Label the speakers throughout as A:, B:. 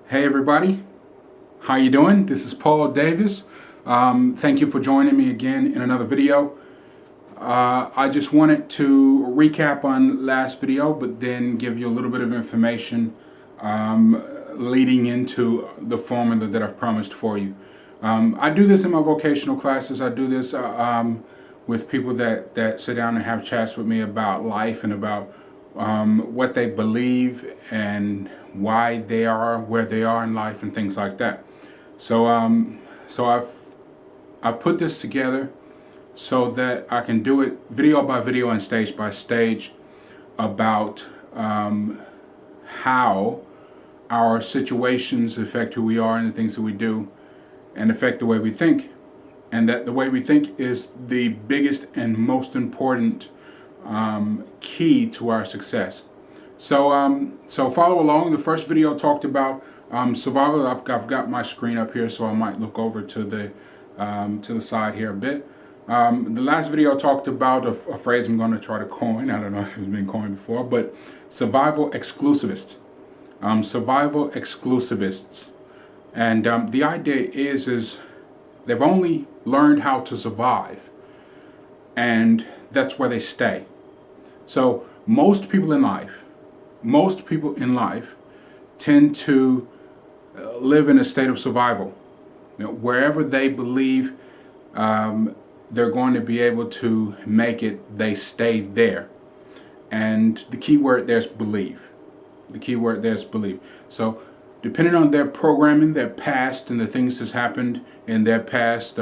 A: Hey everybody, how you doing? This is Paul Davis. Thank you for joining me again in another video. I just wanted to recap on last video, but then give you a little bit of information leading into the formula that I've promised for you. I do this in my vocational classes. I do this with people that sit down and have chats with me about life and about what they believe and why they are where they are in life and things like that. So I've put this together so that I can do it video by video and stage by stage about how our situations affect who we are and the things that we do and affect the way we think, and that the way we think is the biggest and most important key to our success. So follow along. The first video talked about survival. I've got my screen up here, so I might look over to the side here a bit. The last video talked about a phrase I'm going to try to coin. I don't know if it's been coined before, but survival exclusivists. Survival exclusivists. And the idea is they've only learned how to survive, and that's where they stay. So most people in life tend to live in a state of survival. Wherever they believe they're going to be able to make it, they stay there. And the key word there is believe. The key word there is believe. So depending on their programming, their past, and the things that's happened in their past,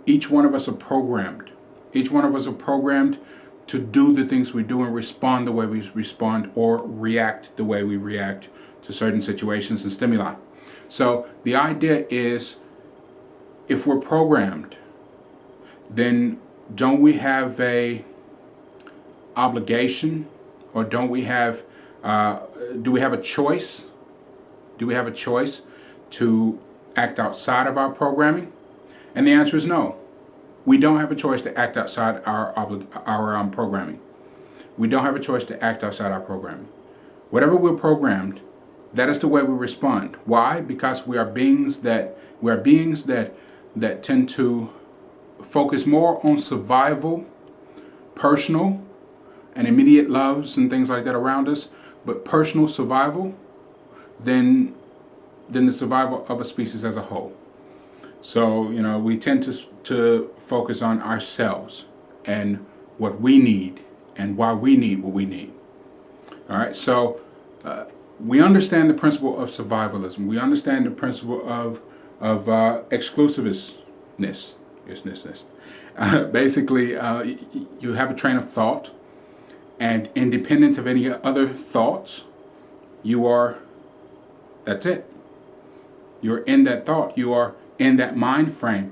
A: each one of us are programmed. Each one of us are programmed to do the things we do and respond the way we respond, or react the way we react to certain situations and stimuli. So the idea is, if we're programmed, then don't we have a obligation, or don't we have do we have a choice? Do we have a choice to act outside of our programming? And the answer is no. We don't have a choice to act outside our programming. We don't have a choice to act outside our programming. Whatever we're programmed, that is the way we respond. Why? Because we are beings that tend to focus more on survival, personal and immediate loves and things like that around us, but personal survival than the survival of a species as a whole. So, we tend to focus on ourselves and what we need and why we need what we need. All right, so we understand the principle of survivalism. We understand the principle of exclusiveness. Basically, you have a train of thought, and independent of any other thoughts, that's it. You're in that thought. You are in that mind frame.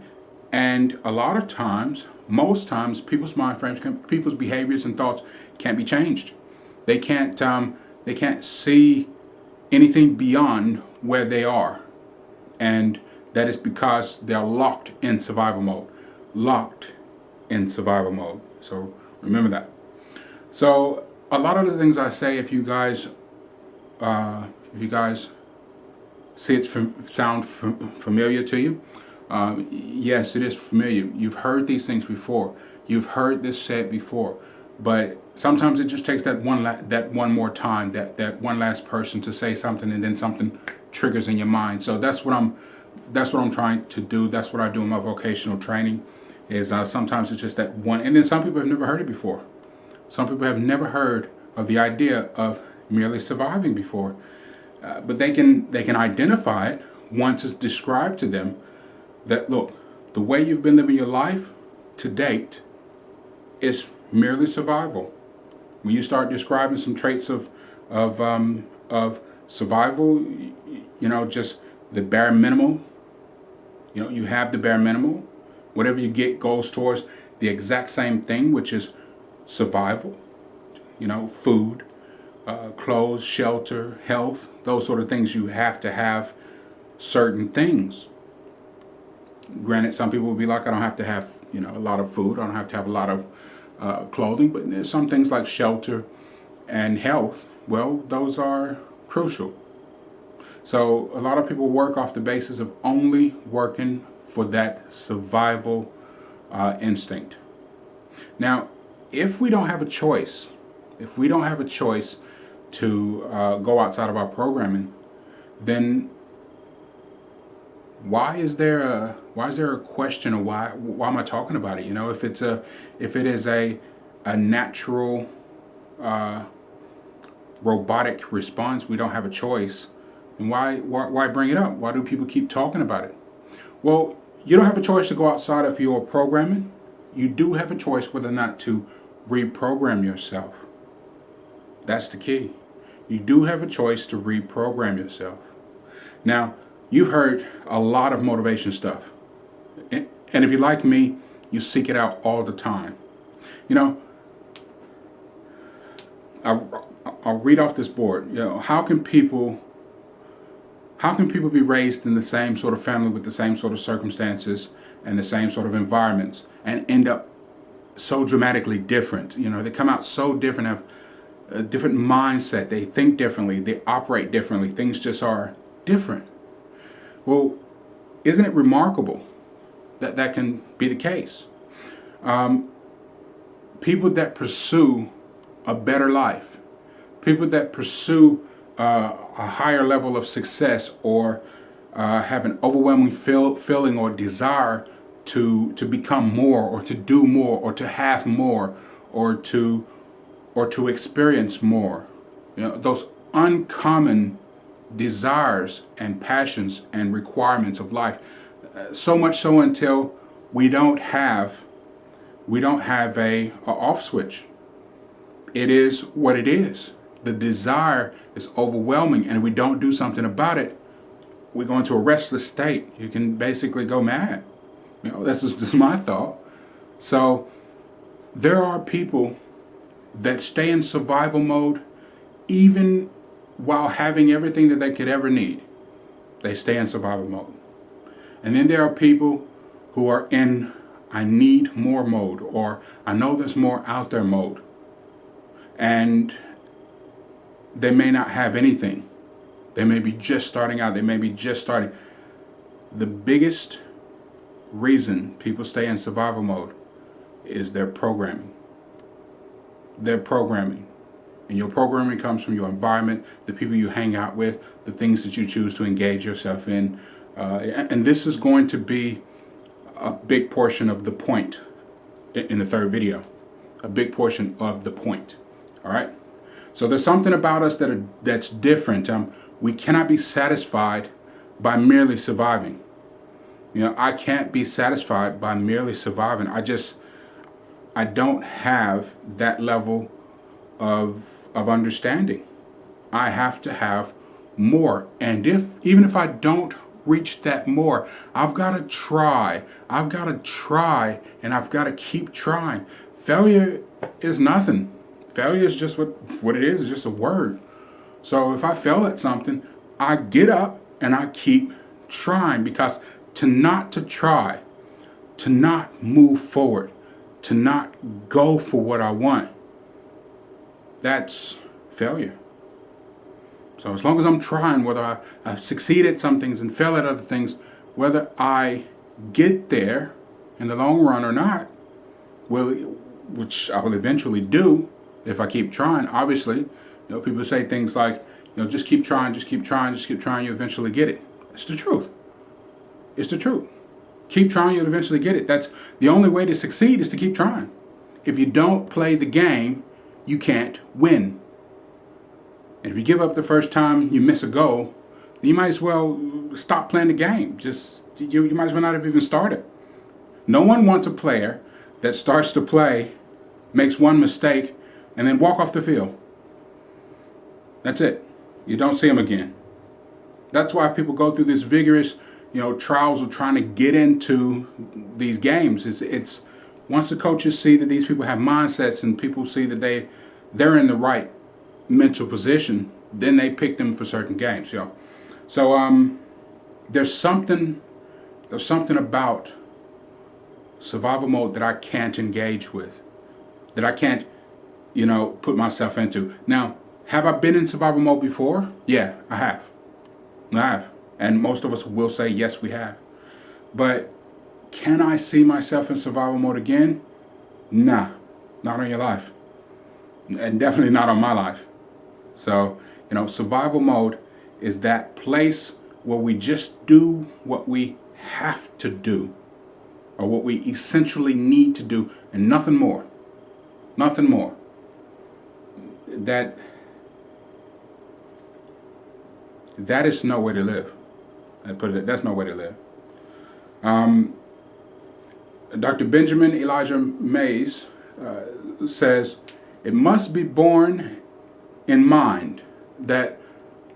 A: And a lot of times, most times, people's mind frames, people's behaviors and thoughts can't be changed. They can't see anything beyond where they are. And that is because they're locked in survival mode. Locked in survival mode. So remember that. So a lot of the things I say, if you guys see it sound familiar to you, yes, it is familiar. You've heard these things before. You've heard this said before. But sometimes it just takes that one more time, that one last person to say something, and then something triggers in your mind. So that's what I'm trying to do. That's what I do in my vocational training. Is sometimes it's just that one, and then some people have never heard it before. Some people have never heard of the idea of merely surviving before. But they can identify it once it's described to them that, look, the way you've been living your life to date is merely survival. When you start describing some traits of survival, just the bare minimal, you have the bare minimal. Whatever you get goes towards the exact same thing, which is survival. Food, clothes, shelter, health, those sort of things. You have to have certain things. Granted, some people will be like, I don't have to have a lot of food, I don't have to have a lot of clothing, but there's some things like shelter and health. Well, those are crucial. So a lot of people work off the basis of only working for that survival instinct. Now, if we don't have a choice, to go outside of our programming, then why is there a question of why am I talking about it? You know, if it is a natural robotic response, we don't have a choice, then why bring it up? Why do people keep talking about it? Well, you don't have a choice to go outside of your programming. You do have a choice whether or not to reprogram yourself. That's the key. You do have a choice to reprogram yourself. Now, you've heard a lot of motivation stuff. And if you're like me, you seek it out all the time. You know, I'll read off this board. You know, how can people be raised in the same sort of family with the same sort of circumstances and the same sort of environments and end up so dramatically different? You know, they come out so different, have a different mindset, they think differently, they operate differently, things just are different. Well, isn't it remarkable that that can be the case? People that pursue a better life, people that pursue a higher level of success, or have an overwhelming feeling or desire to become more, or to do more, or to have more, or to experience more. You know, those uncommon desires and passions and requirements of life. So much so until we don't have a off switch. It is what it is. The desire is overwhelming, and if we don't do something about it, we go into a restless state. You can basically go mad. You know, this is just my thought. So there are people that stay in survival mode even while having everything that they could ever need. They stay in survival mode. And then there are people who are in I need more mode, or I know there's more out there mode. And they may not have anything. They may be just starting out. They may be just starting. The biggest reason people stay in survival mode is their programming. Their programming. And your programming comes from your environment, the people you hang out with, the things that you choose to engage yourself in. And this is going to be a big portion of the point in the third video. A big portion of the point. All right? So there's something about us that's different. We cannot be satisfied by merely surviving. You know, I can't be satisfied by merely surviving. I don't have that level of understanding. I have to have more. And even if I don't reach that more, I've got to try. I've got to try, and I've got to keep trying. Failure is nothing. Failure is just what it is. It's just a word. So if I fail at something, I get up and I keep trying, because to try, to not move forward, to not go for what I want, that's failure. So as long as I'm trying, whether I succeed at some things and fail at other things, whether I get there in the long run or not, which I will eventually do if I keep trying. Obviously, you know, people say things like, you know, just keep trying, just keep trying, just keep trying, you eventually get it. It's the truth. It's the truth. Keep trying, you'll eventually get it. That's the only way to succeed, is to keep trying. If you don't play the game, you can't win. And if you give up the first time you miss a goal, then you might as well stop playing the game. You might as well not have even started. No one wants a player that starts to play, makes one mistake, and then walk off the field. That's it. You don't see them again. That's why people go through this vigorous, you know, trials of trying to get into these games. It's once the coaches see that these people have mindsets, and people see that they're in the right mental position, then they pick them for certain games. You know, so there's something about survival mode that I can't engage with, that I can't, you know, put myself into. Now, have I been in survival mode before? Yeah, I have. I have. And most of us will say, yes, we have. But can I see myself in survival mode again? Nah, not on your life. And definitely not on my life. So, survival mode is that place where we just do what we have to do, or what we essentially need to do, and nothing more. Nothing more. That is no way to live. That's no way to live. Dr. Benjamin Elijah Mays says, it must be borne in mind that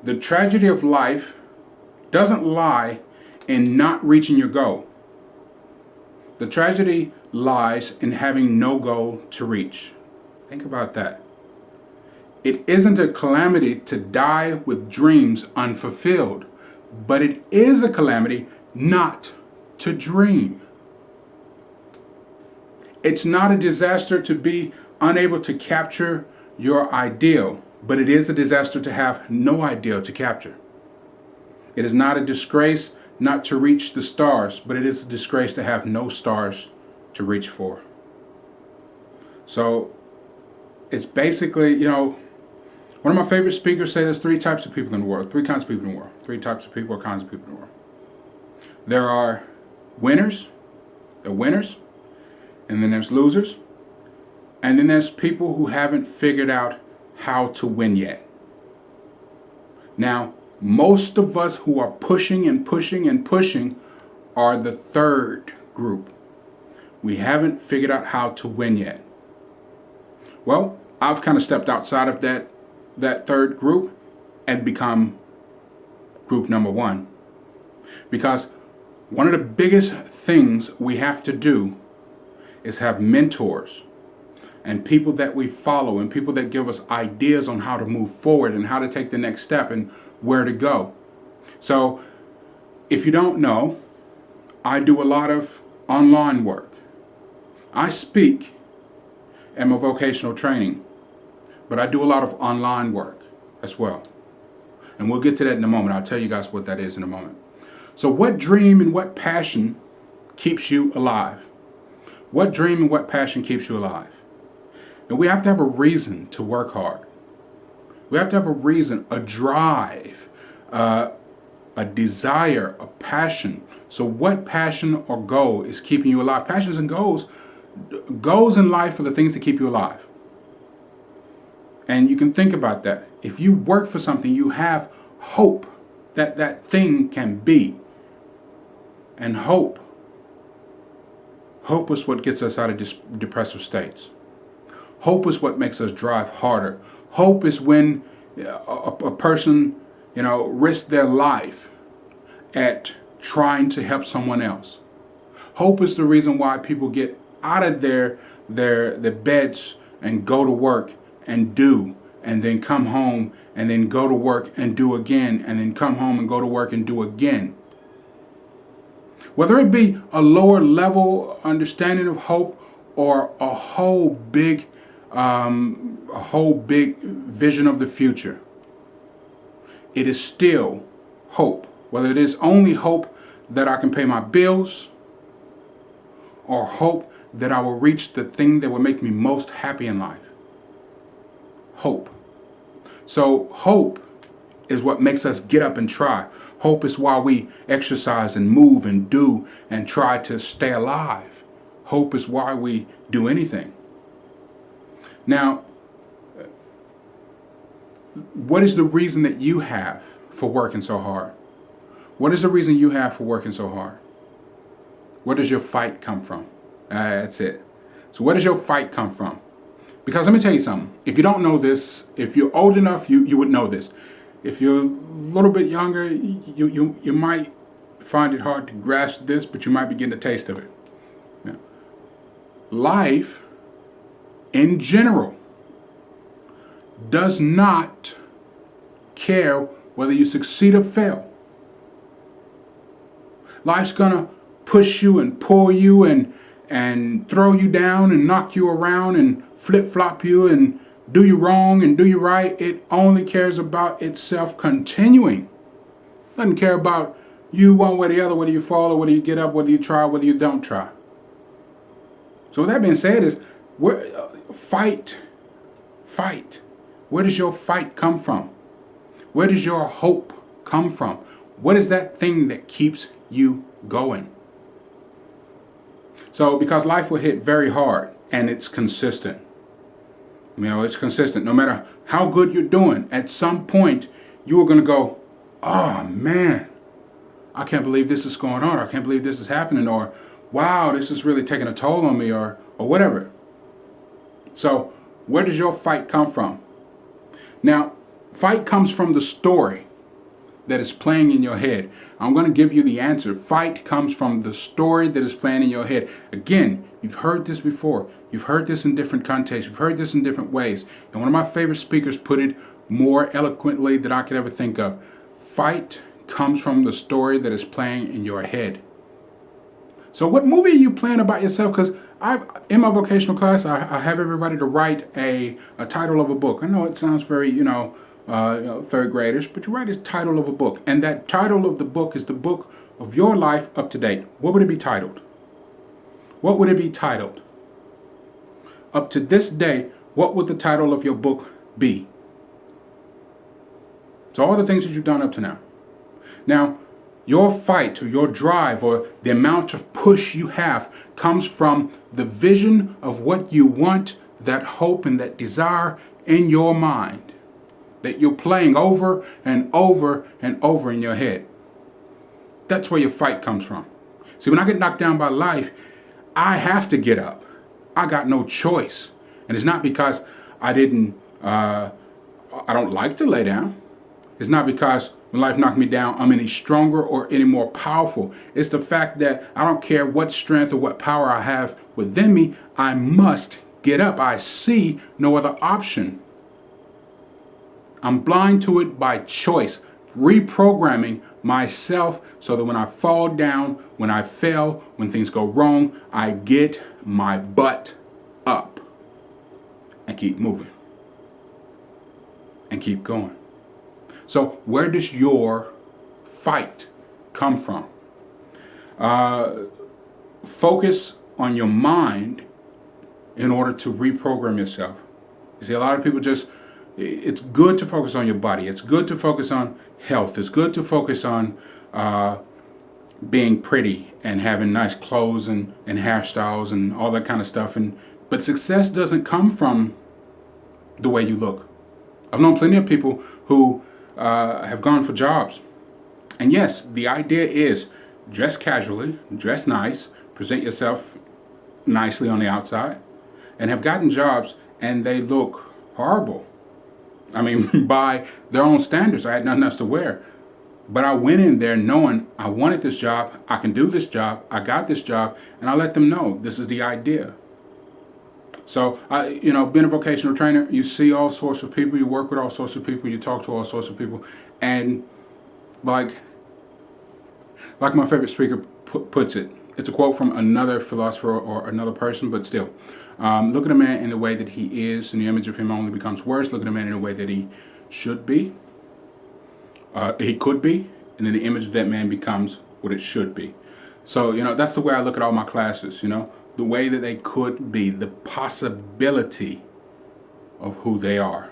A: the tragedy of life doesn't lie in not reaching your goal. The tragedy lies in having no goal to reach. Think about that. It isn't a calamity to die with dreams unfulfilled, but it is a calamity not to dream. It's not a disaster to be unable to capture your ideal, but it is a disaster to have no ideal to capture. It is not a disgrace not to reach the stars, but it is a disgrace to have no stars to reach for. So it's basically, one of my favorite speakers say there's three types of people in the world, three kinds of people in the world, three types of people or kinds of people in the world. There are winners, and then there's losers, and then there's people who haven't figured out how to win yet. Now, most of us who are pushing and pushing and pushing are the third group. We haven't figured out how to win yet. Well, I've kind of stepped outside of that third group and become group number one. Because one of the biggest things we have to do is have mentors and people that we follow and people that give us ideas on how to move forward and how to take the next step and where to go. So if you don't know, I do a lot of online work. I speak at my vocational training, but I do a lot of online work as well. And we'll get to that in a moment. I'll tell you guys what that is in a moment. So what dream and what passion keeps you alive? What dream and what passion keeps you alive? And we have to have a reason to work hard. We have to have a reason, a drive, a desire, a passion. So what passion or goal is keeping you alive? Passions and goals in life are the things that keep you alive. And you can think about that. If you work for something, you have hope that that thing can be. And hope is what gets us out of depressive states. Hope is what makes us drive harder. Hope is when a person, risks their life at trying to help someone else. Hope is the reason why people get out of their beds and go to work and do, and then come home and then go to work and do again, and then come home and go to work and do again. Whether it be a lower level understanding of hope or a whole big vision of the future, it is still hope. Whether it is only hope that I can pay my bills, or hope that I will reach the thing that will make me most happy in life. Hope. So hope is what makes us get up and try. Hope is why we exercise and move and do and try to stay alive. Hope is why we do anything. Now, what is the reason that you have for working so hard? What is the reason you have for working so hard? Where does your fight come from? That's it. So where does your fight come from? Because let me tell you something. If you don't know this, if you're old enough, you would know this. If you're a little bit younger, you might find it hard to grasp this, but you might be getting a taste of it. Now, life, in general, does not care whether you succeed or fail. Life's gonna push you and pull you and throw you down and knock you around and flip-flop you and do you wrong and do you right. It only cares about itself continuing. Doesn't care about you one way or the other, whether you fall or whether you get up, whether you try, whether you don't try. So with that being said, is fight. Where does your fight come from? Where does your hope come from? What is that thing that keeps you going? So because life will hit very hard and it's consistent. You know, it's consistent. No matter how good you're doing, at some point you are going to go, oh man, I can't believe this is going on. Or I can't believe this is happening. Or wow, this is really taking a toll on me, or whatever. So where does your fight come from? Now, fight comes from the story that is playing in your head. I'm going to give you the answer. Fight comes from the story that is playing in your head. Again, you've heard this before. You've heard this in different contexts. You've heard this in different ways. And one of my favorite speakers put it more eloquently than I could ever think of. Fight comes from the story that is playing in your head. So what movie are you playing about yourself? Because in my vocational class, I have everybody to write a title of a book. I know it sounds very, third graders, but you write a title of a book. And that title of the book is the book of your life up to date. What would it be titled? What would it be titled? Up to this day, what would the title of your book be? So all the things that you've done up to now. Now, your fight or your drive or the amount of push you have comes from the vision of what you want, that hope and that desire in your mind that you're playing over and over and over in your head. That's where your fight comes from. See, when I get knocked down by life, I have to get up. I got no choice. And it's not because I don't like to lay down. It's not because when life knocked me down, I'm any stronger or any more powerful. It's the fact that I don't care what strength or what power I have within me, I must get up. I see no other option. I'm blind to it by choice, reprogramming myself so that when I fall down, when I fail, when things go wrong, I get my butt up and keep moving and keep going. So where does your fight come from? Focus on your mind in order to reprogram yourself. You see, a lot of people it's good to focus on your body. It's good to focus on health. It's good to focus on being pretty and having nice clothes and hairstyles and all that kind of stuff. But success doesn't come from the way you look. I've known plenty of people who have gone for jobs. And yes, the idea is dress casually, dress nice, present yourself nicely on the outside, and have gotten jobs and they look horrible. I mean, by their own standards, I had nothing else to wear. But I went in there knowing I wanted this job, I can do this job, I got this job, and I let them know this is the idea. So, being a vocational trainer, you see all sorts of people, you work with all sorts of people, you talk to all sorts of people, and like my favorite speaker puts it, it's a quote from another philosopher or another person, but still, look at a man in the way that he is, and the image of him only becomes worse. Look at a man in the way that he should be, he could be, and then the image of that man becomes what it should be. So, that's the way I look at all my classes, the way that they could be, the possibility of who they are.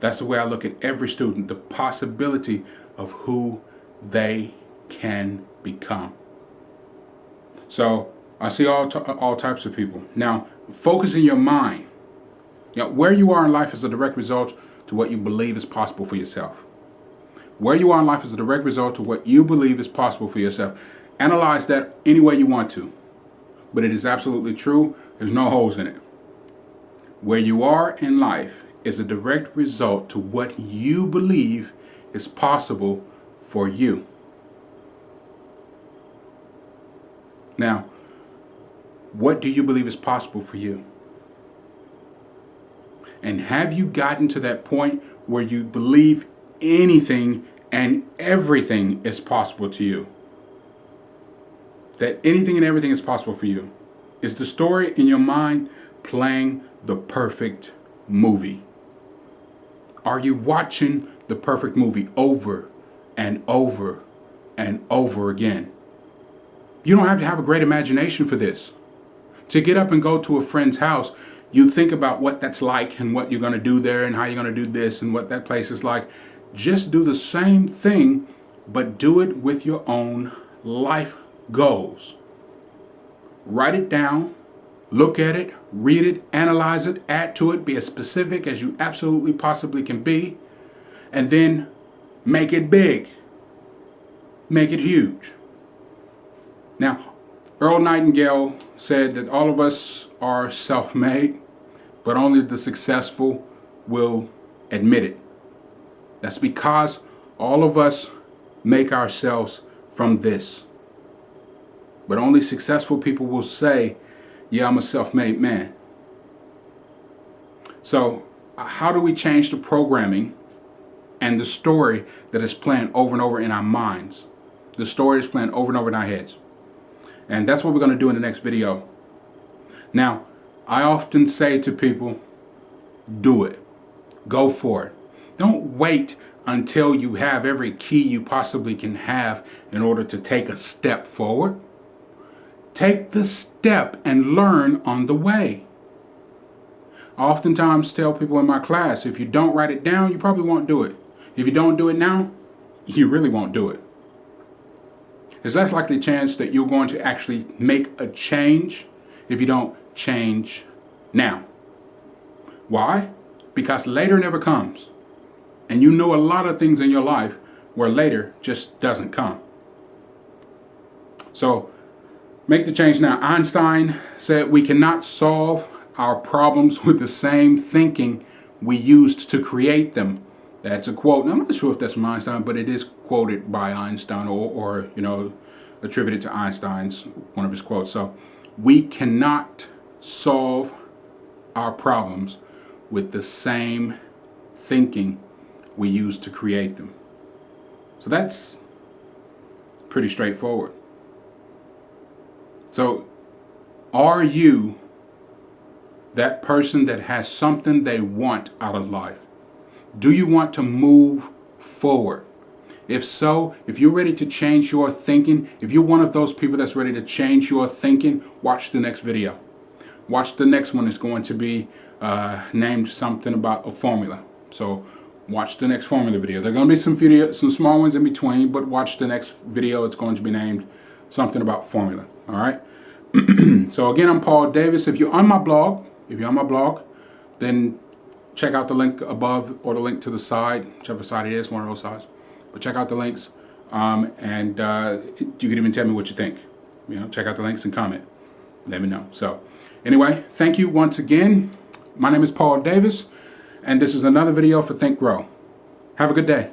A: That's the way I look at every student, the possibility of who they can become. So I see all types of people. Now, focus in your mind. Where you are in life is a direct result to what you believe is possible for yourself. Where you are in life is a direct result to what you believe is possible for yourself. Analyze that any way you want to. But it is absolutely true. There's no holes in it. Where you are in life is a direct result to what you believe is possible for you. Now, what do you believe is possible for you? And have you gotten to that point where you believe anything and everything is possible to you? That anything and everything is possible for you. Is the story in your mind playing the perfect movie? Are you watching the perfect movie over and over and over again. You don't have to have a great imagination for this. To get up and go to a friend's house, you think about what that's like and what you're going to do there and how you're going to do this and what that place is like. Just do the same thing, but do it with your own life goals. Write it down, look at it, read it, analyze it, add to it, be as specific as you absolutely possibly can be, and then make it big. Make it huge. Now, Earl Nightingale said that all of us are self-made, but only the successful will admit it. That's because all of us make ourselves from this. But only successful people will say, yeah, I'm a self-made man. So how do we change the programming and the story that is playing over and over in our minds? The story is playing over and over in our heads. And that's what we're going to do in the next video. Now, I often say to people, do it. Go for it. Don't wait until you have every key you possibly can have in order to take a step forward. Take the step and learn on the way. I oftentimes tell people in my class, if you don't write it down, you probably won't do it. If you don't do it now, you really won't do it. There's less likely chance that you're going to actually make a change if you don't change now. Why? Because later never comes. And you know a lot of things in your life where later just doesn't come. So make the change now. Einstein said we cannot solve our problems with the same thinking we used to create them. That's a quote. And I'm not sure if that's from Einstein, but it is quoted by Einstein or attributed to Einstein's, one of his quotes. So we cannot solve our problems with the same thinking we used to create them. So that's pretty straightforward. So are you that person that has something they want out of life? Do you want to move forward? If so, if you're ready to change your thinking, if you're one of those people that's ready to change your thinking, watch the next video. Watch the next one. It's going to be named something about a formula. So watch the next formula video. There are going to be some small ones in between, but watch the next video. It's going to be named something about formula. All right. So again, I'm Paul Davis. If you're on my blog, then check out the link above or the link to the side, whichever side it is, one of those sides. But check out the links, and you can even tell me what you think. Check out the links and comment. Let me know. So anyway, thank you once again. My name is Paul Davis, and this is another video for Think Grow. Have a good day.